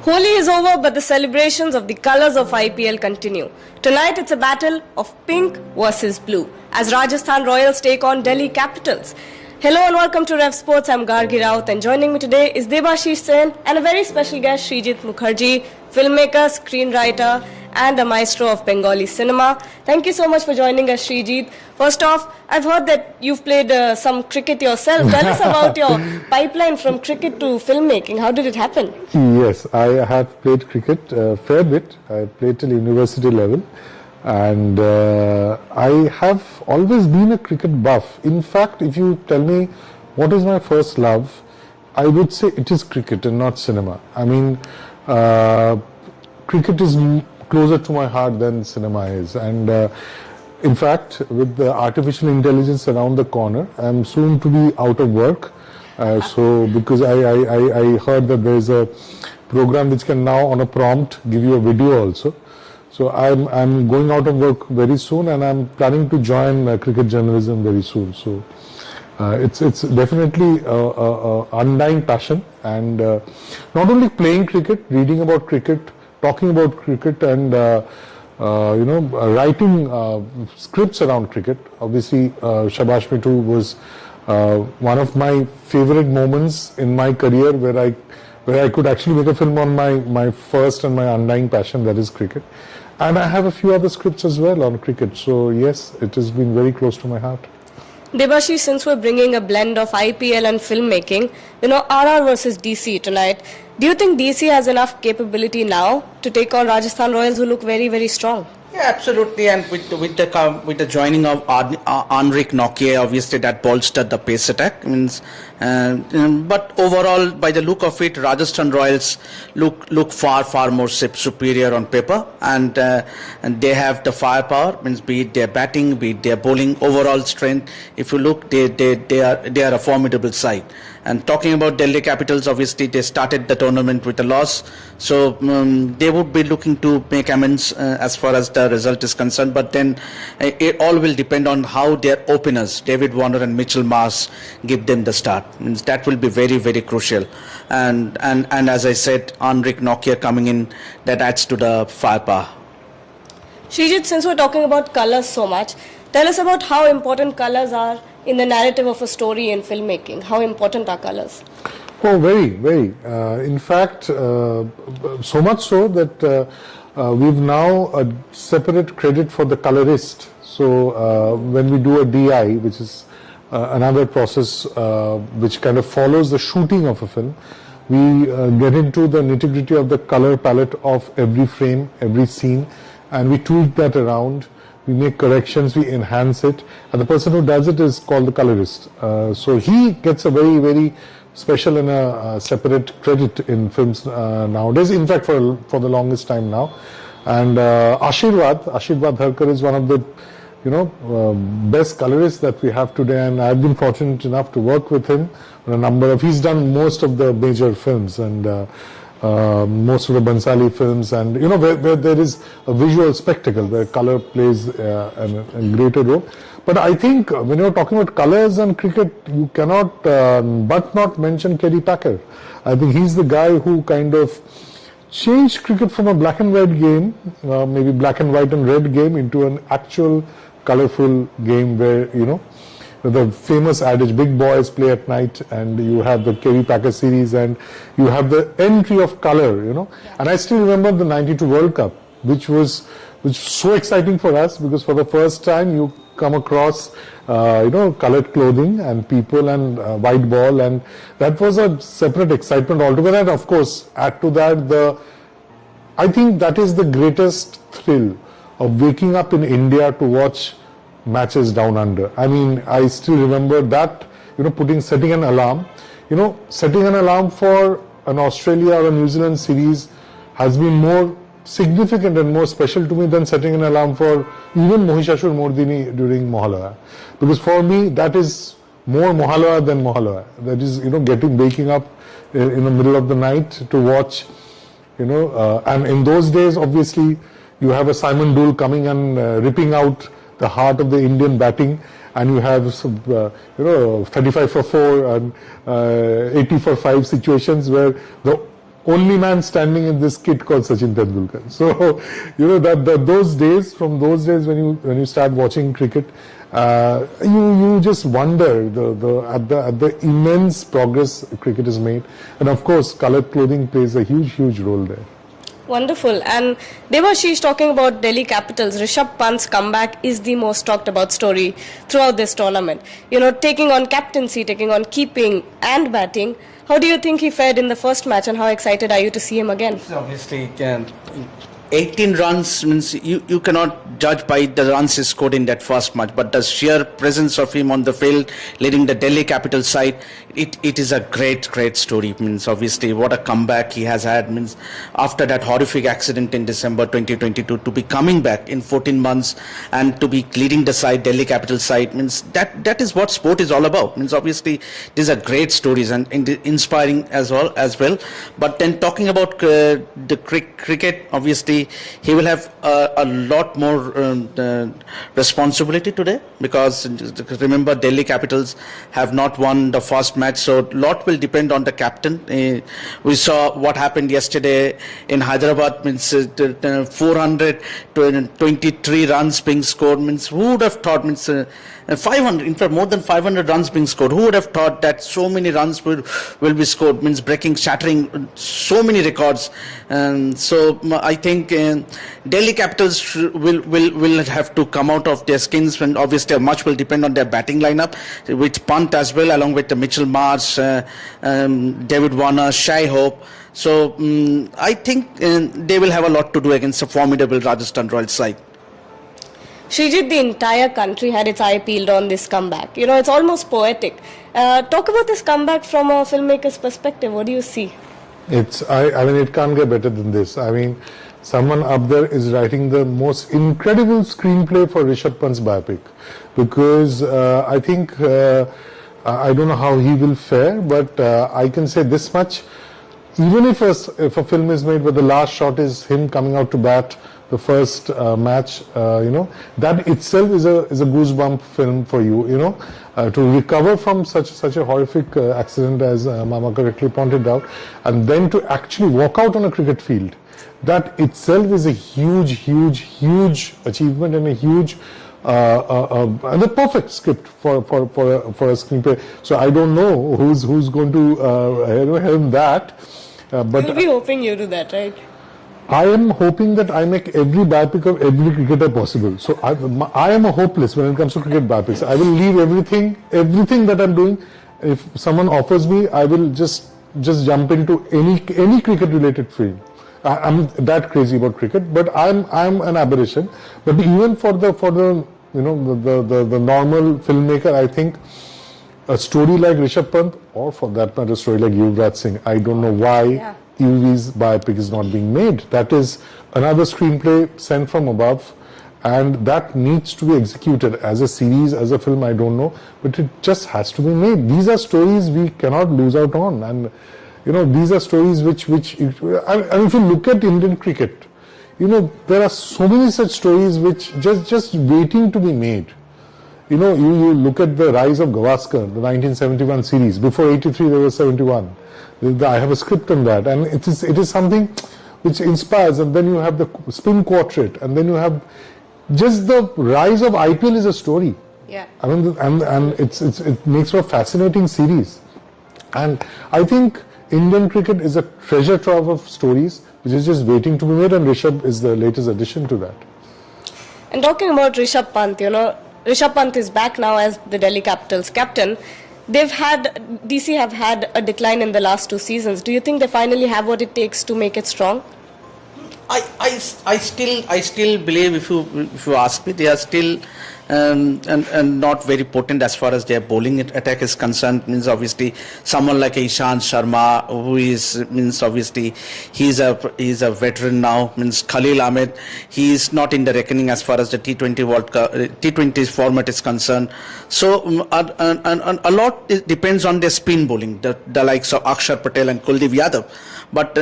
Holi is over, but the celebrations of the colours of IPL continue. Tonight it's a battle of pink versus blue as Rajasthan Royals take on Delhi Capitals. Hello and welcome to Rev Sports. I'm Gargi Raut and joining me today is Debashish Sen and a very special guest, Srijit Mukherji, filmmaker, screenwriter and a maestro of Bengali cinema. Thank you so much for joining us, Srijit. First off, I've heard that you've played some cricket yourself. Tell us about your pipeline from cricket to filmmaking. How did it happen? Yes, I have played cricket a fair bit. I played till university level. And I have always been a cricket buff. In fact, if you tell me what is my first love, I would say it is cricket and not cinema. I mean, cricket is closer to my heart than cinema is. And in fact, with the artificial intelligence around the corner, I'm soon to be out of work. So because I heard that there is a program which can now on a prompt give you a video also. So I'm going out of work very soon, and I'm planning to join cricket journalism very soon. So it's definitely a undying passion, and not only playing cricket, reading about cricket, talking about cricket, and writing scripts around cricket. Obviously, Shabash Me Too was one of my favorite moments in my career, where I could actually make a film on my first and my undying passion, that is cricket. And I have a few other scripts as well on cricket. So yes, it has been very close to my heart. Debashish, since we're bringing a blend of IPL and filmmaking, RR versus DC tonight, do you think DC has enough capability now to take on Rajasthan Royals, who look very, very strong? Yeah, absolutely, and with the joining of Henrik Nokia, obviously that bolstered the pace attack. But overall, by the look of it, Rajasthan Royals look far more superior on paper, and they have the firepower. Be it their batting, be it their bowling, overall strength. If you look, they are a formidable side. And talking about Delhi Capitals, obviously they started the tournament with a loss, so they would be looking to make amends as far as the result is concerned. But then it all will depend on how their openers, David Warner and Mitchell Marsh, give them the start. That will be very, very crucial. And as I said, Henrik Nokia coming in, that adds to the firepower. Srijit, since we're talking about colours so much, tell us about how important colours are in the narrative of a story in filmmaking. How important are colours? Oh, very, very. In fact, so much so that we've now a separate credit for the colorist. So when we do a DI, which is another process which kind of follows the shooting of a film, we get into the nitty-gritty of the color palette of every frame, every scene, and we tweak that around. We make corrections, we enhance it, and the person who does it is called the colorist. So he gets a very, very special and a separate credit in films nowadays. In fact, for the longest time now. And Ashirwad Harkar is one of the best colorists that we have today, and I've been fortunate enough to work with him on a number of. He's done most of the major films and most of the Bansali films, and where there is a visual spectacle where color plays a greater role. But I think when you're talking about colors and cricket, you cannot but not mention Kerry Packer. I think he's the guy who kind of changed cricket from a black and white game, maybe black and white and red game, into an actual colorful game where the famous adage, big boys play at night, and you have the Kerry Packer series, and you have the entry of color, And I still remember the '92 World Cup, which was so exciting for us, because for the first time you come across, colored clothing and people and white ball, and that was a separate excitement altogether. And of course, add to that I think that is the greatest thrill of waking up in India to watch matches down under. I mean, I still remember that, setting an alarm. Setting an alarm for an Australia or a New Zealand series has been more significant and more special to me than setting an alarm for even Mohishashur Mordini during Mohalaya. Because for me, that is more Mohalaya than Mohalaya. That is, waking up in the middle of the night to watch, and in those days, obviously, you have a Simon Dool coming and ripping out the heart of the Indian batting, and you have 35 for 4 and 80 for 5 situations where the only man standing in this kit called Sachin Tendulkar. So, those days, from those days when you start watching cricket, you just wonder at the immense progress cricket has made, and of course, colored clothing plays a huge role there. Wonderful. And Devashish, talking about Delhi Capitals, Rishabh Pant's comeback is the most talked about story throughout this tournament. Taking on captaincy, taking on keeping and batting. How do you think he fared in the first match, and how excited are you to see him again? Obviously, 18 runs means you cannot judge by the runs he scored in that first match, but the sheer presence of him on the field leading the Delhi Capital side, it is a great story. Means obviously what a comeback he has had, means after that horrific accident in December 2022 to be coming back in 14 months and to be leading the side, Delhi Capital side, means that is what sport is all about. Means obviously these are great stories and inspiring as well. But then talking about the cricket, obviously he will have a lot more responsibility today, because remember Delhi Capitals have not won the first match, so a lot will depend on the captain. We saw what happened yesterday in Hyderabad, means 423 runs being scored, means who would have thought, means 500, in fact more than 500 runs being scored. Who would have thought that so many runs will be scored, means shattering so many records. So I think Delhi Capitals will have to come out of their skins, and obviously much will depend on their batting lineup with Pant as well, along with the Mitchell Marsh, David Warner, Shai Hope. So I think they will have a lot to do against a formidable Rajasthan Royals side. Srijit, the entire country had its eye peeled on this comeback. It's almost poetic. Talk about this comeback from a filmmaker's perspective. What do you see? I mean, it can't get better than this. I mean, someone up there is writing the most incredible screenplay for Rishabh Pant's biopic, because I think, I don't know how he will fare, but I can say this much. Even if a film is made where the last shot is him coming out to bat the first match, that itself is a goosebump film for you. To recover from such a horrific accident, as Mama correctly pointed out, and then to actually walk out on a cricket field, that itself is a huge achievement and a huge and the perfect script for a screenplay. So I don't know who's going to helm that. But You'll be hoping you do that, right? I am hoping that I make every biopic of every cricketer possible. So I am a hopeless when it comes to cricket biopics. I will leave everything that I'm doing. If someone offers me, I will just jump into any cricket related film. I'm that crazy about cricket, but I'm an aberration. But even for the normal filmmaker, I think a story like Rishabh Pant, or for that matter, a story like Yuvraj Singh, I don't know why UV's biopic is not being made. That is another screenplay sent from above, and that needs to be executed as a series, as a film, I don't know, but it just has to be made. These are stories we cannot lose out on, and these are stories which if you look at Indian cricket, there are so many such stories which just waiting to be made. You look at the rise of Gavaskar, the 1971 series. Before 83, there was 71. I have a script on that, and it is something which inspires. And then you have the spin quartet, and then you have just the rise of IPL is a story. Yeah. I mean, and it makes for a fascinating series. And I think Indian cricket is a treasure trove of stories which is just waiting to be made, and Rishabh is the latest addition to that. And talking about Rishabh Pant, Rishabh Pant is back now as the Delhi Capitals captain. DC have had a decline in the last 2 seasons. Do you think they finally have what it takes to make it strong? I still believe, if you ask me, they are still and not very potent as far as their bowling attack is concerned. Means obviously someone like Ishant Sharma, who means obviously he's a veteran now. Means Khalil Ahmed, he is not in the reckoning as far as the T20 World Cup, T20 format is concerned. So a lot depends on their spin bowling, the likes of Akshar Patel and Kuldeep Yadav. But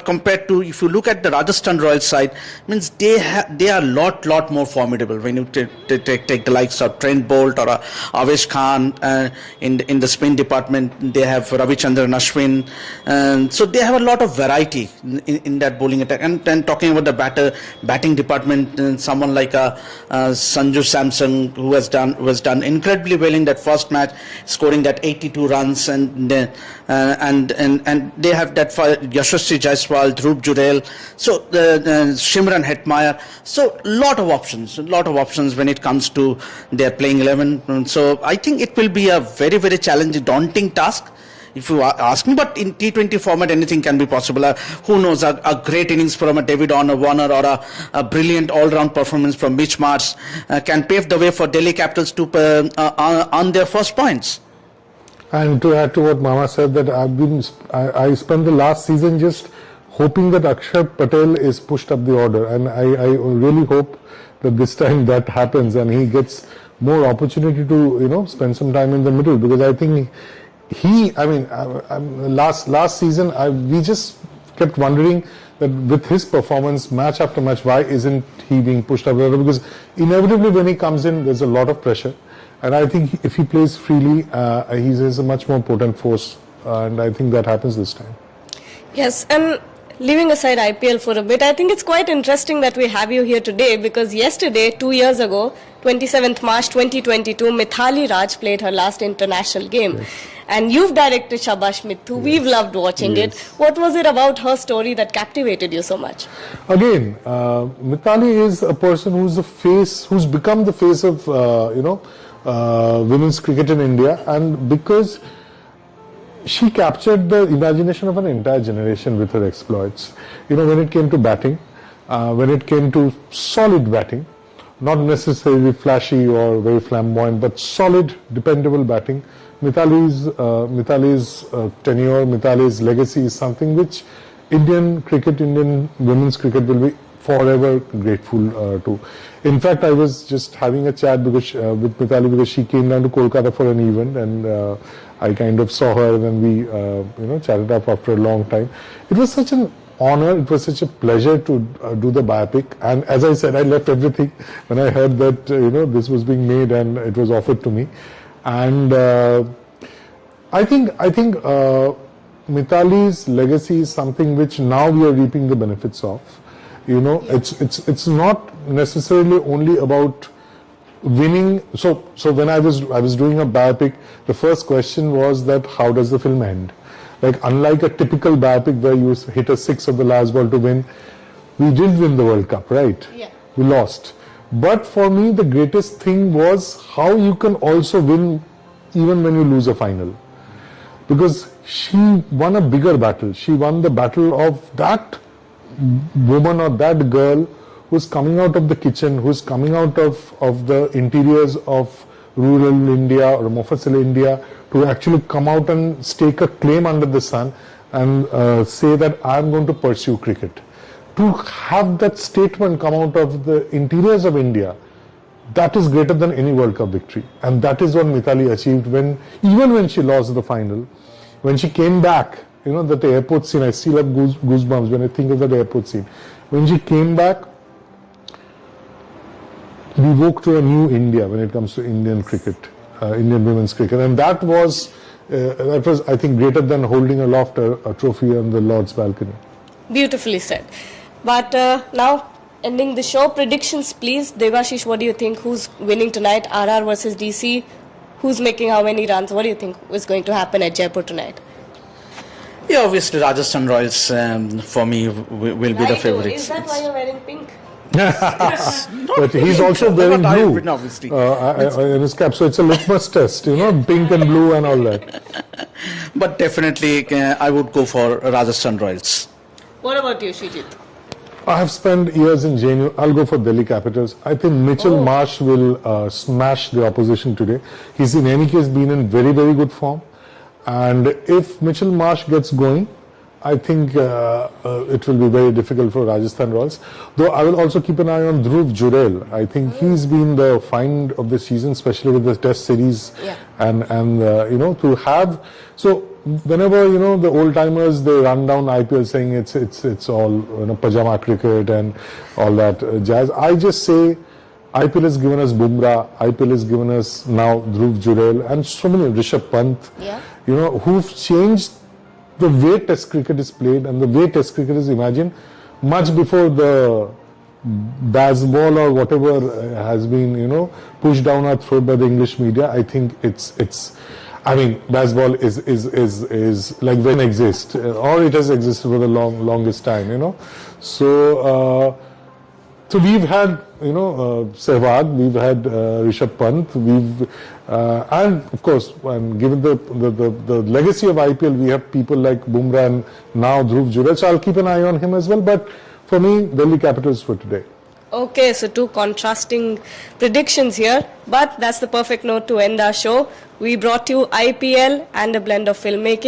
compared to, if you look at the Rajasthan Royals side, means they are lot more formidable when you take take the likes of Trent Bolt or Avesh Khan. In the spin department, they have Ravichandran Ashwin. So they have a lot of variety in that bowling attack. And then talking about the batting department, someone like Sanju Samson, who has done incredibly well in that first match, scoring that 82 runs, and they have that Yashasvi Jaiswal, Dhruv Jurel, so Shimran Hetmeyer. So lot of options when it comes to their playing 11. So I think it will be a very, very challenging, daunting task, if you ask me. But in T20 format, anything can be possible. Who knows, a great innings from a David Warner or a brilliant all-round performance from Mitch Marsh can pave the way for Delhi Capitals to earn their first points. And to add to what Mama said, that I spent the last season just hoping that Akshar Patel is pushed up the order, and I really hope that this time that happens and he gets more opportunity to spend some time in the middle, because I think last season we just kept wondering that with his performance match after match, why isn't he being pushed up the order? Because inevitably when he comes in, there's a lot of pressure. And I think if he plays freely, he's a much more potent force, and I think that happens this time. Yes, and leaving aside IPL for a bit, I think it's quite interesting that we have you here today, because yesterday, 2 years ago, 27th March 2022, Mithali Raj played her last international game. Yes. And you've directed Shabash Mithu. Yes. We've loved watching it. What was it about her story that captivated you so much? Again, Mithali is a person who's become the face of, women's cricket in India, and because she captured the imagination of an entire generation with her exploits. When it came to batting, when it came to solid batting, not necessarily flashy or very flamboyant, but solid, dependable batting, Mithali's tenure, Mithali's legacy is something which Indian women's cricket will be forever grateful to. In fact, I was just having a chat with Mithali, because she came down to Kolkata for an event, and I kind of saw her, and then we chatted up after a long time. It was such an honor, it was such a pleasure to do the biopic, and as I said, I left everything when I heard that this was being made and it was offered to me. And I think Mithali's legacy is something which now we are reaping the benefits of. It's not necessarily only about winning. So when I was doing a biopic, the first question was that how does the film end? Like, unlike a typical biopic where you hit a six of the last ball to win, we did win the World Cup, right? Yeah. We lost. But for me, the greatest thing was how you can also win even when you lose a final. Because she won a bigger battle. She won the battle of that woman or that girl who's coming out of the kitchen, who's coming out of the interiors of rural India or Mofussil India, to actually come out and stake a claim under the sun and say that I'm going to pursue cricket. To have that statement come out of the interiors of India, that is greater than any World Cup victory. And that is what Mithali achieved even when she lost the final. When she came back, that airport scene, I still have goosebumps when I think of that airport scene. When she came back, we woke to a new India when it comes to Indian cricket, Indian women's cricket. And that was, I think, greater than holding aloft a trophy on the Lord's balcony. Beautifully said. But now, ending the show, predictions please. Devashish, what do you think? Who's winning tonight? RR versus DC? Who's making how many runs? What do you think is going to happen at Jaipur tonight? Yeah, obviously Rajasthan Royals for me will be the favorites. Is that why you're wearing pink? But he's also wearing blue in his cap, so it's a litmus test, pink and blue and all that. But definitely I would go for Rajasthan Royals. What about you, Srijit? I have spent years in JNU. I'll go for Delhi Capitals. I think Mitchell Marsh will smash the opposition today. He's in any case been in very, very good form. And if Mitchell Marsh gets going, I think it will be very difficult for Rajasthan Royals. Though I will also keep an eye on Dhruv Jurel. I think he's been the find of the season, especially with the Test series. Yeah. And to have, so whenever the old timers, they run down IPL saying it's all pajama cricket and all that jazz. I just say IPL has given us Bumrah, IPL has given us now Dhruv Jurel and so many, Rishabh Pant, Yeah. you know, who've changed the way Test cricket is played and the way Test cricket is imagined much before the baseball or whatever has been, you know, pushed down our throat by the English media. I think I mean, baseball is like when it exists, or it has existed for the longest time, you know. So, so we've had, you know, Sehwag, we've had Rishabh Pant, and of course, given the legacy of IPL, we have people like Bumrah and now Dhruv Jurel. So I'll keep an eye on him as well. But for me, Delhi Capitals for today. Okay, so two contrasting predictions here, but that's the perfect note to end our show. We brought you IPL and a blend of filmmaking.